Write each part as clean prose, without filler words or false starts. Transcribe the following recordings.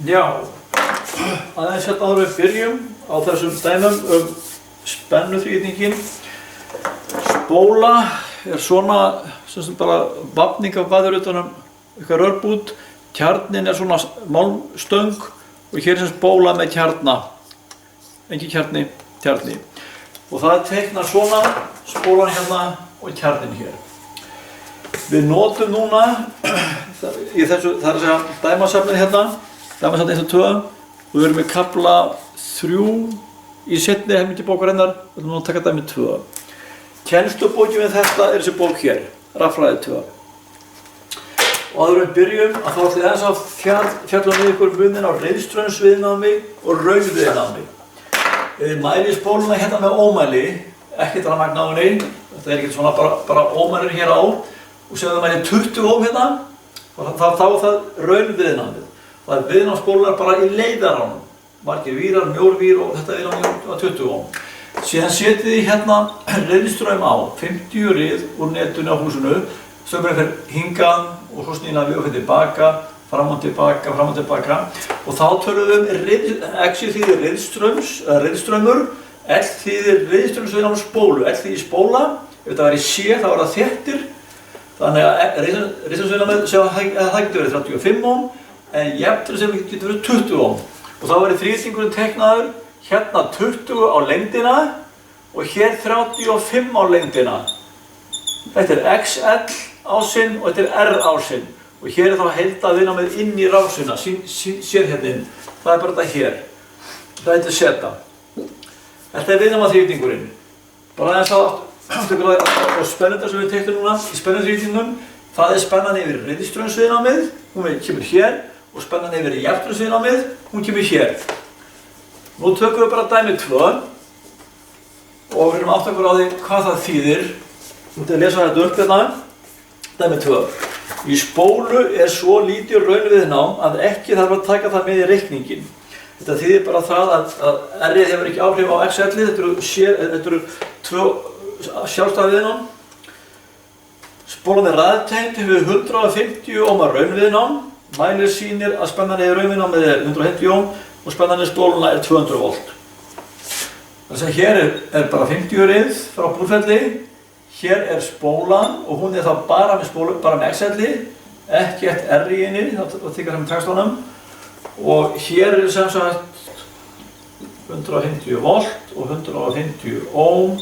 Já, aðeins hérna áður við byrjum á þessum dæmum spennuþrýtingin. Spóla svona sem bara vafning af vaður utan eitthvað rörbút. Kjarnin svona málmstöng og hér sem spóla með kjarna. Engin kjarni, kjarni. Og það teiknar svona spólan hérna og kjarnin hér. Við notum núna í þessu, það að segja dæmasafnin hérna, dæmasafnin 1 og 2, og við erum með kafla 3 í seinni helmingi bókarinnar, við erum nú að taka dæmi 2. Kennslubókin við þetta þessi bók hér, Raffræði 2. Og áður við byrjum að þá ætlum ég aðeins að fjalla með ykkur munin á reiðstraumsviðnámi og raunviðnámi. Við mælum spóluna hérna með ómæli, ekki rafmagn á henni, þetta ekki svona bara ómælir hér á. Og sem við mælum 20 ohm hérna, þá er það raunviðnámið. Það viðnámsspólunar bara í leiðaránum. Margir vírar, mjórvír og þetta viðnámið á 20 ohm. Síðan setjum við hérna reiðstraum á, 50 rið úr netinu á húsinu. Strömmurinn fer hingað og svo snýna við og fer tilbaka, fram og tilbaka, fram og tilbaka. Og þá tölum við X þýðir reiðstraumur, L þýðir reiðstraumsviðnámsspólu. L þýðir spóla, ef þetta væri C þá er það þéttir. Þannig að reiðstraumsviðnámið sem það getur verið 35 ohm, en jafnvel sem getur verið 20 ohm. Og þá verður þrýstingurinn teiknaður hérna 20 á lengdina og hér 35 á lengdina. Þetta er XL ásinn og þetta er R ásinn. Og hér er þá heildarviðnámið inn í rásina, sér hérna inn. Það er bara þetta hér. Það heitir Z. Þetta er viðnámaþrýstingurinn. Bara aðeins og spennundar sem við teiknum núna í spennuþrýstingnum, það er spennan yfir reiðstraumsviðnámið, hún kemur hér, og spennan yfir jafnstraumsviðnámið, hún kemur hér. Nú tökum við bara dæmi 2 og við erum átt okkur á því hvað það þýðir. Þú ert að lesa þetta upp hérna. Dæmi 2. Í spólu er svo lítið raunviðnám að ekki þarf að taka það með í reikningin. Þetta þýðir bara það að R-ið hefur ekki áhrif á X-ellið, þetta eru 2 sjálfstæð viðnám. Spólan er raðtengd við 150 ohma raunviðnám. Mælir sýnir að spennan í raunviðnámið er 150 ohm og spennan í spóluna er 200 volt. Þess að hér er bara 50 rið frá búrfelli. Hér er spólan og hún er þá bara með X-elli, ekkert R í henni, það þykar sem textunum. Og hér er sem sagt 150 volt og 150 ohm.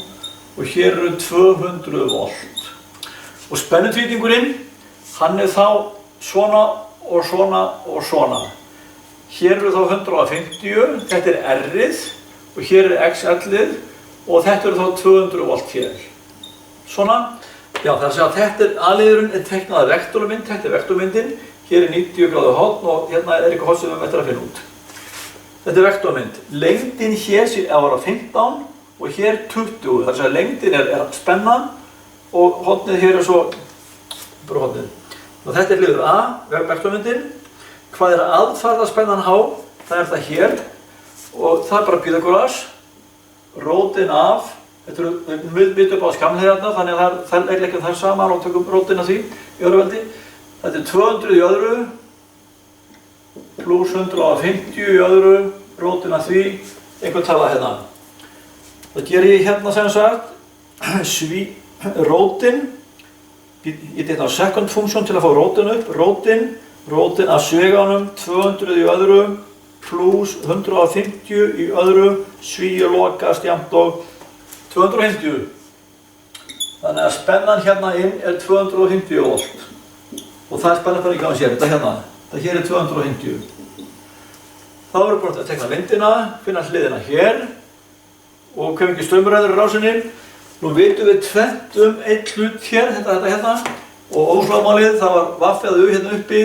Og hér eru 200 volt. Og spennuþrýstingurinn, hann er þá svona og svona og svona. Hér eru þá 150, þetta er R-ið og hér er X-ellið og þetta eru þá 200 volt hér. Svona. Já, það er að segja að þetta er aðliðurinn er teiknaða vektormynd, þetta er vektormyndin. Hér er 90 gráðu horn og hérna er eitthvað horn sem við ætlum að finna út. Þetta er vektormynd. Lengdin hér sé að vera 15. Og hér 20, þar að lengdin er spennan og hornið hér er svo, bara hornið. Og þetta er liður A, vektormyndin. Hvað er aðfarða spennan H? Það er það hér og það er bara Pythagoras. Rótin af, þetta eru mitt upp á skamliðarna, þannig að það er leggjum þar saman og tökum rótin af því í öðru veldi. Þetta er 200 í öðru, pluss 150 í öðru, rótin af því, einhvern tala hérna. Það gerir ég hérna sem sagt, rótin, ég teikna á second function til að fá rótin upp, rótin af sveganum, 200 í öðru, pluss 150 í öðru, svíu lokast jafnt og 250. Þannig að spennan hérna inn er 250 volt. Og það er spennan fyrir ekki á sér, þetta hérna, þetta hér er 250. Þá erum við búin að teikna vindina, finna hliðina hér. Og komum ekki straumræður í rásinni. Nú vitum við tvennt einn hlut hér, þetta hérna. Og ómslagmálið, það var vaffið að U hérna uppi.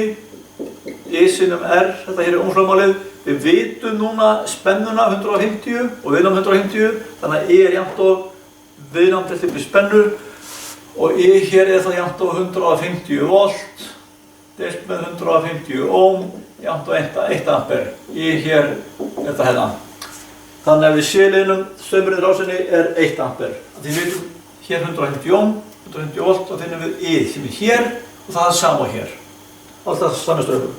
I sinnum R, þetta hér er ómslagmálið. Við vitum núna spennuna 150 og viðnám 150. Þannig að I er jafnt og viðnám deilt upp í spennu. Og I hér er það jafnt og 150 volt. Deilt með 150 ohm, jafnt og 1 ampere. I hér er þetta hérna. Þannig að við C-liðnum straumurinn í rásinni er 1 ampere. Því við vitum hér 150 ohm, 150 volt og finnum við I sem er hér og það er sama hér. Alltaf sami straumur.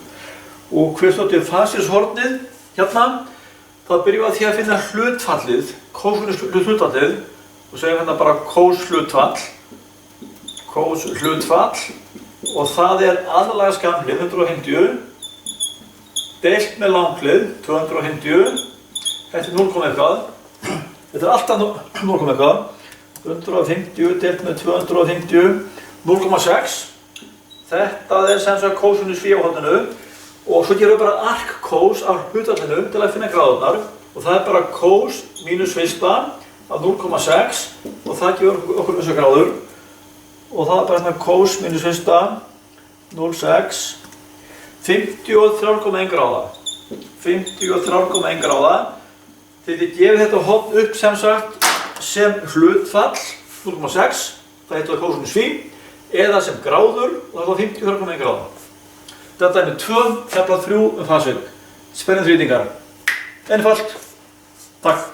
og kvistnótið fasishornið hérna, þá byrjum við á því að finna hlutfallið, kóshlutfallið og segjum hérna bara kóshlutfall og það er aðlaga skamhlið 150 deilt með langhlið 250, þetta er 0, eitthvað, þetta er alltaf 0, eitthvað, 150 deilt með 250, 0,6, þetta er sem sagt kósinus phi á horninu og svo gerum við bara arkkós af hlutfallinu til að finna gráðurnar og það er bara kós mínus fyrsta af 0,6 og það gefur okkur þessar gráður og það er bara hérna kós mínus fyrsta 0,6 53,1 gráða 53,1 gráða þið gefið þetta horn upp sem sagt sem hlutfall 0,6 það heitir það kósinus phi eða sem gráður og það er 53,1 gráða. Þetta er með 2, kafla 3 fasið. Spennandi rýtingar. Einfalt. Takk.